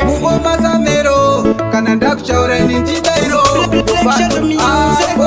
Mukoma Samero kana ndakuchaurani ndidairo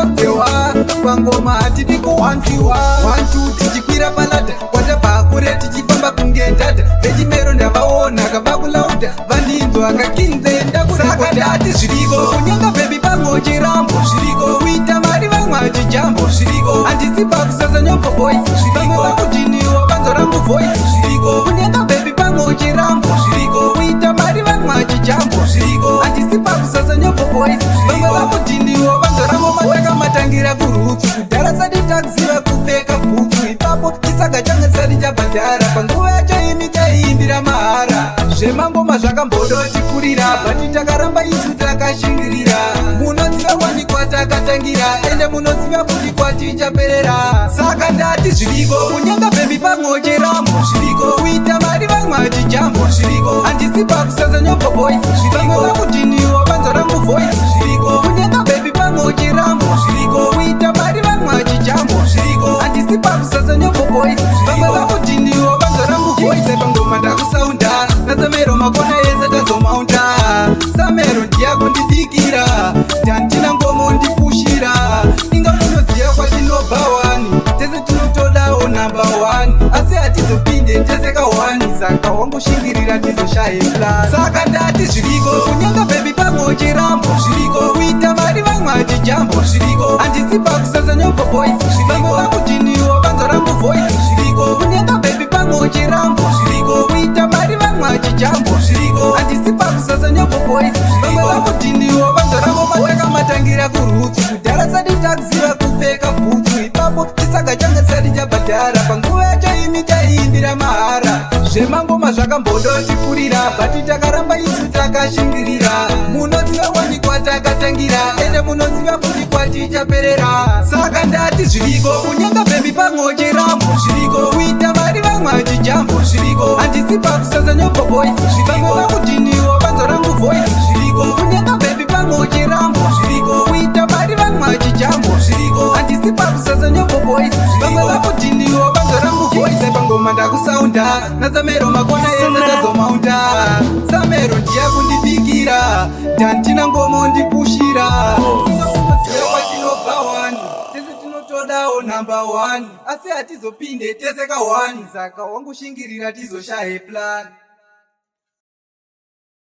otewa pangoma hatidi kuwanziwa 1 2 tichikwira palada kwatabva kure tichifamba kunge dhadha vechimero ndavaona kabva kulauda vandinzwa kakinze ndakusaka ndati zviriko kunyenga bebi pamwe chirambo zviriko kuita mari vamwe achijambo zviriko handisipa kusasa nyombo boys vamwe vakutiniwo vanzorambo voice zviriko kunyenga bebi pamwe chirambo zviriko kuita mari vamwe achijambo zviriko handisipa kusasa nyombo boys vamwe vakutiniwo vanzorambo mataka matangira kurutsu kudhara sati takuziva kupfeka bhutsu ipapo chisaga change sati chabhadhara panguva yacho imi taiimbira mahara zvemangoma zvakambodotikurira bati takaramba isu takashingirira munoziva wani kwatakatangira ende munoziva futi kwatichaperera saka ndati zviriko kunyenga bebi pamwe chirambo zviriko kuita mari vamwe achijambo zviriko handisipa kusasa nyombo boys vamwe vakutiniwo vanzorambo voice zviriko kunyenga bebi pamwe chirambo zviriko kuita mari vamwe achijambo zviriko handisipa kusasa nyombo boys vamwe vakutiniwo vanzorambo voice pangoma ndakusaunda nasamero makona ese tazomaunda samero ndiyakundidikira tantina ngomo ndipushira inga munoziva kwatinobva 1 tese tinotodawo namba 1 asi hatizopinde tese ka1 saka wangushingirira tizoshahepla saka ndati zviriko kunyenga bebi pamwe chirambo zviriko kuita mari vamwe achijambo zviriko handisipa kusasa nyombo boys vamwe vakutiniwo vanzorambo voice zviriko kunyenga bebi pamwe chirambo zviriko kuita mari vamwe achijambo zviriko handisipa kusasa nyombo boys vamwe vakutiniwo vanzorambo mataka matangira kurutsu kudhara sati takuziva kupfeka bhutsu ipapo chisaga change sati chabhadhara panguva yacho imi taiimbira mahara zvemangoma zvakambodotikurira bati takaramba isu takashingirira munoziva wani kwatakatangira ende munoziva futi kwatichaperera saka ndati zviriko kunyenga bebi pamwe chirambo zviriko kuita mari vamwe achijambo zviriko handisipa kusasa nyombo boys vamwe vakutiniwo vanzorambo voice zviriko kunyenga bebi pamwe chirambo zviriko kuita mari vamwe achijambo zviriko handisipa kusasa nyombo boys vamwe vakutiniwo vanzorambo voice pangoma ndakusaunda nasamero makona ese tazomaunda samero ndiyakundidikira tantina ngomo ndipushira kwatinobva 1 tese tinotodawo namba 1 asi hatizopinde tese ka1 saka wangushingirira tizoshaheplan